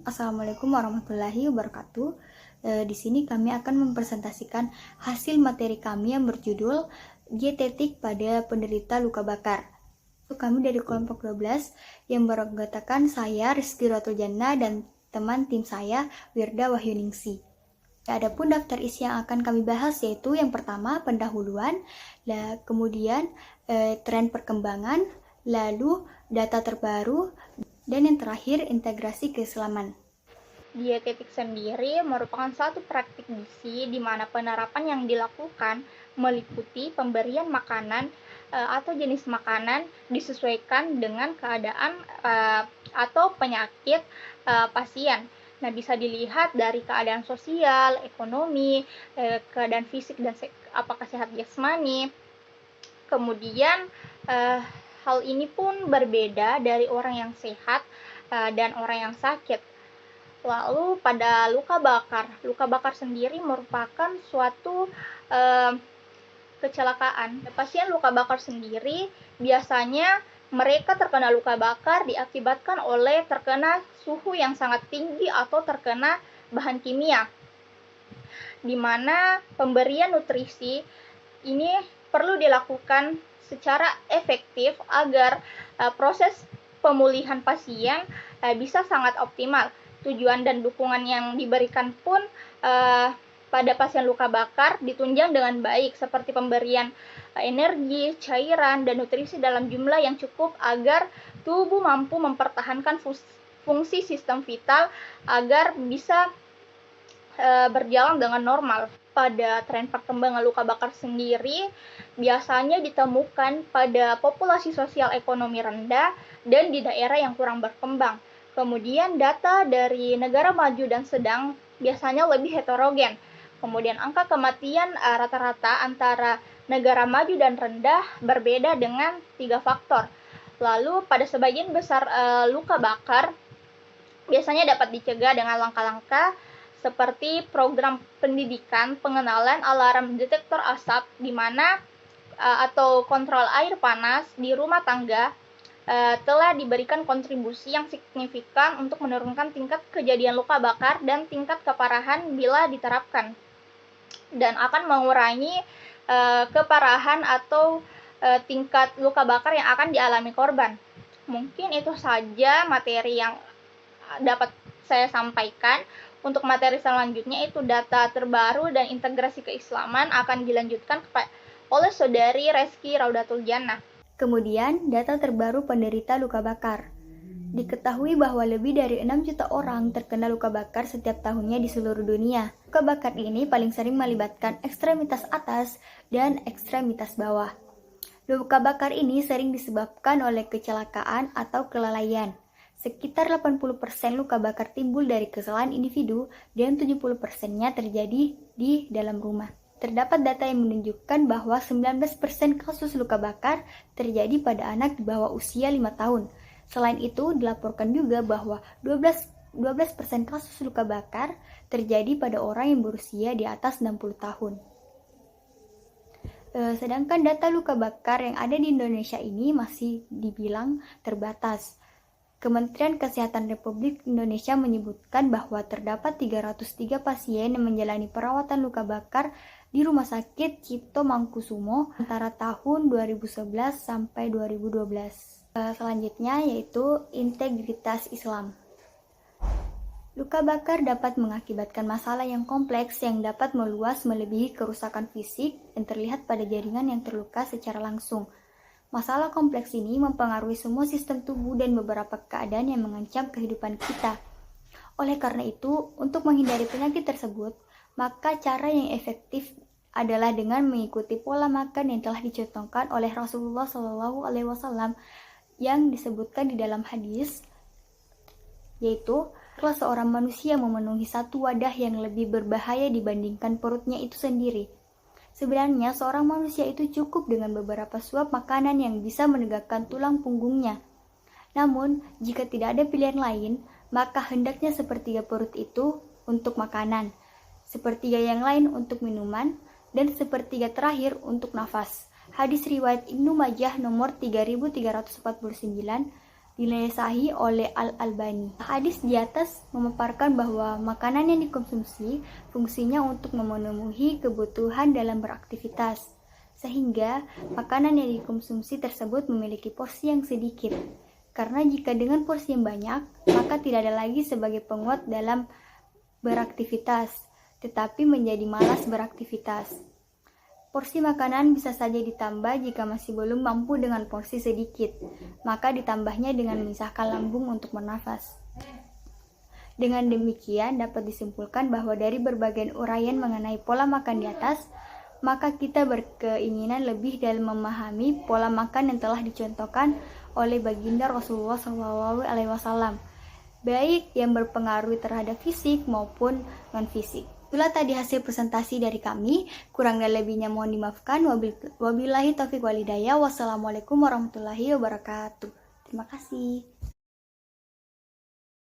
Assalamualaikum warahmatullahi wabarakatuh. Di sini kami akan mempresentasikan hasil materi kami yang berjudul dietetik pada penderita luka bakar. Kami dari kelompok 12 yang beranggotakan saya Rizky Ratul Jannah dan teman tim saya Wirda Wahyuningsi. Adapun daftar isi yang akan kami bahas yaitu yang pertama pendahuluan, kemudian tren perkembangan, lalu data terbaru, dan yang terakhir integrasi keislaman. Dietetik sendiri merupakan suatu praktik gizi di mana penerapan yang dilakukan meliputi pemberian makanan atau jenis makanan disesuaikan dengan keadaan atau penyakit pasien. Nah, bisa dilihat dari keadaan sosial, ekonomi, keadaan fisik dan apakah sehat jasmani. Kemudian hal ini pun berbeda dari orang yang sehat dan orang yang sakit. Lalu pada luka bakar sendiri merupakan suatu kecelakaan. Pasien luka bakar sendiri biasanya mereka terkena luka bakar diakibatkan oleh terkena suhu yang sangat tinggi atau terkena bahan kimia, di mana pemberian nutrisi ini perlu dilakukan secara efektif agar proses pemulihan pasien bisa sangat optimal. Tujuan dan dukungan yang diberikan pun pada pasien luka bakar ditunjang dengan baik, seperti pemberian energi, cairan, dan nutrisi dalam jumlah yang cukup agar tubuh mampu mempertahankan fungsi sistem vital agar bisa berjalan dengan normal. Pada tren perkembangan luka bakar sendiri biasanya ditemukan pada populasi sosial ekonomi rendah dan di daerah yang kurang berkembang. Kemudian data dari negara maju dan sedang biasanya lebih heterogen. Kemudian angka kematian rata-rata antara negara maju dan rendah berbeda dengan 3 faktor. Lalu pada sebagian besar luka bakar biasanya dapat dicegah dengan langkah-langkah seperti program pendidikan pengenalan alarm detektor asap di mana atau kontrol air panas di rumah tangga telah diberikan kontribusi yang signifikan untuk menurunkan tingkat kejadian luka bakar dan tingkat keparahan bila diterapkan, dan akan mengurangi keparahan atau tingkat luka bakar yang akan dialami korban. Mungkin itu saja materi yang dapat saya sampaikan. Untuk materi selanjutnya itu data terbaru dan integrasi keislaman akan dilanjutkan oleh saudari Rizky Raudatul Jannah. Kemudian, data terbaru penderita luka bakar. Diketahui bahwa lebih dari 6 juta orang terkena luka bakar setiap tahunnya di seluruh dunia. Luka bakar ini paling sering melibatkan ekstremitas atas dan ekstremitas bawah. Luka bakar ini sering disebabkan oleh kecelakaan atau kelalaian. Sekitar 80% luka bakar timbul dari kesalahan individu dan 70%-nya terjadi di dalam rumah. Terdapat data yang menunjukkan bahwa 19% kasus luka bakar terjadi pada anak di bawah usia 5 tahun. Selain itu, dilaporkan juga bahwa 12% kasus luka bakar terjadi pada orang yang berusia di atas 60 tahun. Sedangkan data luka bakar yang ada di Indonesia ini masih dibilang terbatas. Kementerian Kesehatan Republik Indonesia menyebutkan bahwa terdapat 303 pasien yang menjalani perawatan luka bakar di Rumah Sakit Cipto Mangkusumo antara tahun 2011 sampai 2012. Selanjutnya yaitu integritas Islam. Luka bakar dapat mengakibatkan masalah yang kompleks yang dapat meluas melebihi kerusakan fisik yang terlihat pada jaringan yang terluka secara langsung. Masalah kompleks ini mempengaruhi semua sistem tubuh dan beberapa keadaan yang mengancam kehidupan kita. Oleh karena itu, untuk menghindari penyakit tersebut, maka cara yang efektif adalah dengan mengikuti pola makan yang telah dicontohkan oleh Rasulullah SAW yang disebutkan di dalam hadis, yaitu kalau seorang manusia memenuhi satu wadah yang lebih berbahaya dibandingkan perutnya itu sendiri. Sebenarnya seorang manusia itu cukup dengan beberapa suap makanan yang bisa menegakkan tulang punggungnya. Namun, jika tidak ada pilihan lain, maka hendaknya sepertiga perut itu untuk makanan, sepertiga yang lain untuk minuman, dan sepertiga terakhir untuk nafas. Hadis riwayat Ibnu Majah nomor 3349 dinilai sahih oleh Al-Albani. Hadis di atas memaparkan bahwa makanan yang dikonsumsi fungsinya untuk memenuhi kebutuhan dalam beraktivitas, sehingga makanan yang dikonsumsi tersebut memiliki porsi yang sedikit. Karena jika dengan porsi yang banyak, maka tidak ada lagi sebagai penguat dalam beraktivitas, tetapi menjadi malas beraktivitas. Porsi makanan bisa saja ditambah jika masih belum mampu dengan porsi sedikit, maka ditambahnya dengan memisahkan lambung untuk bernafas. Dengan demikian dapat disimpulkan bahwa dari berbagai uraian mengenai pola makan di atas, maka kita berkeinginan lebih dalam memahami pola makan yang telah dicontohkan oleh baginda Rasulullah SAW, baik yang berpengaruh terhadap fisik maupun non-fisik. Itulah tadi hasil presentasi dari kami. Kurang dan lebihnya mohon dimaafkan. Wabillahi taufiq walhidayah. Wassalamualaikum warahmatullahi wabarakatuh. Terima kasih.